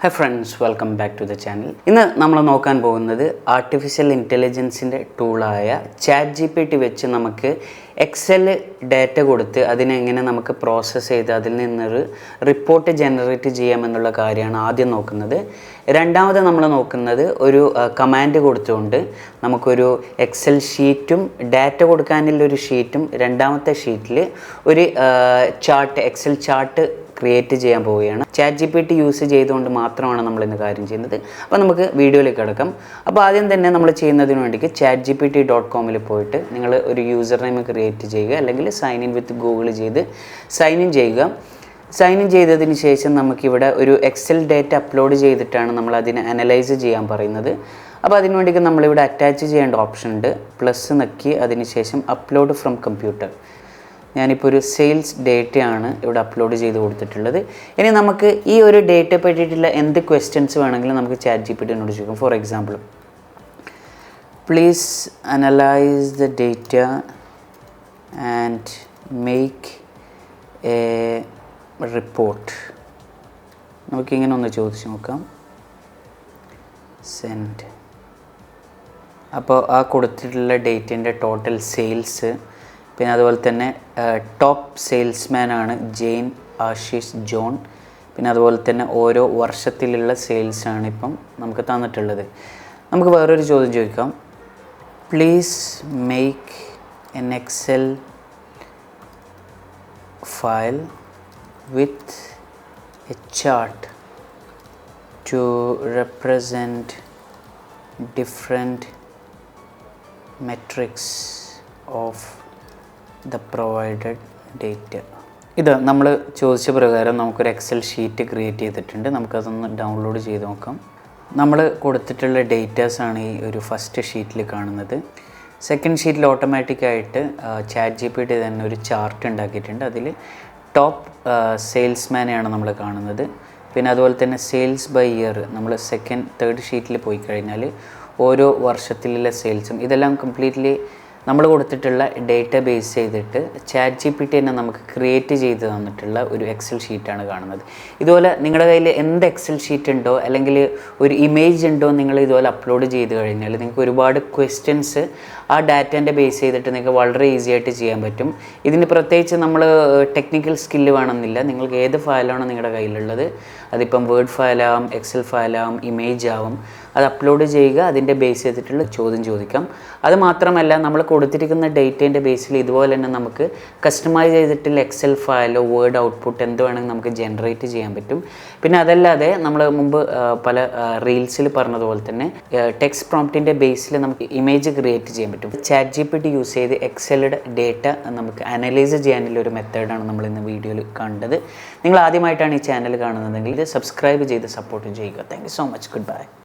Hi friends, welcome back to the channel. ഇന്ന് നമ്മൾ നോക്കാൻ പോകുന്നത് ആർട്ടിഫിഷ്യൽ ഇൻ്റലിജൻസിൻ്റെ ടൂളായ ChatGPT വെച്ച് നമുക്ക് എക്സൽ ഡാറ്റ കൊടുത്ത് അതിനെങ്ങനെ നമുക്ക് പ്രോസസ്സ് ചെയ്ത് അതിൽ നിന്നൊരു റിപ്പോർട്ട് ജനറേറ്റ് ചെയ്യാമെന്നുള്ള കാര്യമാണ് ആദ്യം നോക്കുന്നത്. രണ്ടാമത് നമ്മൾ നോക്കുന്നത് ഒരു കമാൻഡ് കൊടുത്തുകൊണ്ട് നമുക്കൊരു എക്സൽ ഷീറ്റും ഡാറ്റ കൊടുക്കാനുള്ളൊരു ഷീറ്റും രണ്ടാമത്തെ ഷീറ്റിൽ ഒരു ചാർട്ട് എക്സൽ ചാർട്ട് ക്രിയേറ്റ് ചെയ്യാൻ പോവുകയാണ്. ChatGPT യൂസ് ചെയ്തുകൊണ്ട് മാത്രമാണ് നമ്മൾ ഇന്ന് കാര്യം ചെയ്യുന്നത്. അപ്പോൾ നമുക്ക് വീഡിയോയിലേക്ക് കിടക്കാം. അപ്പോൾ ആദ്യം തന്നെ നമ്മൾ ചെയ്യുന്നതിന് വേണ്ടിയിട്ട് chatgpt.com പോയിട്ട് നിങ്ങൾ ഒരു യൂസർ നെയിം ക്രിയേറ്റ് ചെയ്യുക, അല്ലെങ്കിൽ സൈൻ ഇൻ വിത്ത് ഗൂഗിൾ ചെയ്ത് സൈൻ ഇൻ ചെയ്യുക. സൈൻ ഇൻ ചെയ്തതിന് ശേഷം നമുക്കിവിടെ ഒരു എക്സൽ ഡേറ്റ അപ്ലോഡ് ചെയ്തിട്ടാണ് നമ്മൾ അതിനെ അനലൈസ് ചെയ്യാൻ പറയുന്നത്. അപ്പോൾ അതിന് വേണ്ടിയിട്ട് നമ്മളിവിടെ അറ്റാച്ച് ചെയ്യേണ്ട ഓപ്ഷൻ ഉണ്ട്. പ്ലസ് നക്കി അതിന് ശേഷം അപ്ലോഡ് ഫ്രം കമ്പ്യൂട്ടർ. ഞാനിപ്പോൾ ഒരു സെയിൽസ് ഡേറ്റയാണ് ഇവിടെ അപ്ലോഡ് ചെയ്ത് കൊടുത്തിട്ടുള്ളത്. ഇനി നമുക്ക് ഈ ഒരു ഡേറ്റയെ പറ്റിയിട്ടുള്ള എന്ത് ക്വസ്റ്റ്യൻസ് വേണമെങ്കിലും നമുക്ക് ChatGPT-നോട് ചോദിക്കാം. For example, please analyse the data and make A report. നമുക്കിങ്ങനെ ഒന്ന് ചോദിച്ച് നോക്കാം. സെൻഡ്. അപ്പോൾ ആ കൊടുത്തിട്ടുള്ള ഡേറ്റേൻ്റെ ടോട്ടൽ സെയിൽസ്, പിന്നെ അതുപോലെ തന്നെ ടോപ്പ് സെയിൽസ്മാനാണ് ജെയിൻ, ആശിഷ്, ജോൺ. പിന്നെ അതുപോലെ തന്നെ ഓരോ വർഷത്തിലുള്ള സെയിൽസാണ് ഇപ്പം നമുക്ക് തന്നിട്ടുള്ളത്. നമുക്ക് വേറൊരു ചോദ്യം ചോദിക്കാം. Please make an Excel file with a chart to represent different metrics of the provided data. ഇത് നമ്മൾ ചോദിച്ച പ്രകാരം നമുക്കൊരു എക്സൽ ഷീറ്റ് ക്രിയേറ്റ് ചെയ്തിട്ടുണ്ട്. നമുക്കതൊന്ന് ഡൗൺലോഡ് ചെയ്ത് നോക്കാം. നമ്മൾ കൊടുത്തിട്ടുള്ള ഡേറ്റാസാണ് ഈ ഒരു ഫസ്റ്റ് ഷീറ്റിൽ കാണുന്നത്. സെക്കൻഡ് ഷീറ്റിൽ ഓട്ടോമാറ്റിക്കായിട്ട് ChatGPT തന്നെ ഒരു ചാർട്ട് ഉണ്ടാക്കിയിട്ടുണ്ട്. അതിൽ ടോപ്പ് സെയിൽസ്മാനെയാണ് നമ്മൾ കാണുന്നത്. പിന്നെ അതുപോലെ തന്നെ സെയിൽസ് ബൈ ഇയർ നമ്മൾ തേർഡ് ഷീറ്റിൽ പോയി കഴിഞ്ഞാൽ ഓരോ വർഷത്തിലുള്ള സെയിൽസും ഇതെല്ലാം കംപ്ലീറ്റ്ലി നമ്മൾ കൊടുത്തിട്ടുള്ള ഡേറ്റ ബേസ് ചെയ്തിട്ട് ChatGPT തന്നെ നമുക്ക് ക്രിയേറ്റ് ചെയ്ത് തന്നിട്ടുള്ള ഒരു എക്സൽ ഷീറ്റാണ് കാണുന്നത്. ഇതുപോലെ നിങ്ങളുടെ കയ്യിൽ എന്ത് എക്സൽ ഷീറ്റ് ഉണ്ടോ അല്ലെങ്കിൽ ഒരു ഇമേജ് ഉണ്ടോ നിങ്ങൾ ഇതുപോലെ അപ്ലോഡ് ചെയ്ത് കഴിഞ്ഞാൽ നിങ്ങൾക്ക് ഒരുപാട് ക്വസ്റ്റ്യൻസ് ആ ഡാറ്റേൻ്റെ ബേസ് ചെയ്തിട്ട് നിങ്ങൾക്ക് വളരെ ഈസി ആയിട്ട് ചെയ്യാൻ പറ്റും. ഇതിന് പ്രത്യേകിച്ച് നമ്മൾ ടെക്നിക്കൽ സ്കില്ല് വേണമെന്നില്ല. നിങ്ങൾക്ക് ഏത് ഫയലാണോ നിങ്ങളുടെ കയ്യിലുള്ളത്, അതിപ്പം വേർഡ് ഫയലാവും, എക്സൽ ഫയലാവും, ഇമേജ് ആവും, അത് അപ്ലോഡ് ചെയ്യുക. അതിൻ്റെ ബേസ് ചെയ്തിട്ടുള്ള ചോദ്യം ചോദിക്കാം. അത് മാത്രമല്ല നമ്മൾ കൊടുത്തിരിക്കുന്ന ഡേറ്റേൻ്റെ ബേസിൽ ഇതുപോലെ തന്നെ നമുക്ക് കസ്റ്റമൈസ് ചെയ്തിട്ടുള്ള എക്സൽ ഫയലോ വേർഡ് ഔട്ട്പുട്ട് എന്ത് വേണമെങ്കിൽ നമുക്ക് ജനറേറ്റ് ചെയ്യാൻ പറ്റും. പിന്നെ അതല്ലാതെ നമ്മൾ മുമ്പ് പല റീൽസിൽ പറഞ്ഞതുപോലെ തന്നെ ടെക്സ്റ്റ് പ്രോംപ്റ്റിൻ്റെ ബേസിൽ നമുക്ക് ഇമേജ് ക്രിയേറ്റ് ചെയ്യാൻ പറ്റും. ChatGPT യൂസ് ചെയ്ത് എക്സലുടെ ഡേറ്റ നമുക്ക് അനലൈസ് ചെയ്യാനുള്ള ഒരു മെത്തേഡാണ് നമ്മൾ ഇന്ന് വീഡിയോയിൽ കണ്ടത്. നിങ്ങൾ ആദ്യമായിട്ടാണ് ഈ ചാനൽ കാണുന്നതെങ്കിൽ ഇത് സബ്സ്ക്രൈബ് ചെയ്ത് സപ്പോർട്ട് ചെയ്യുക. Thank you so much. Good bye.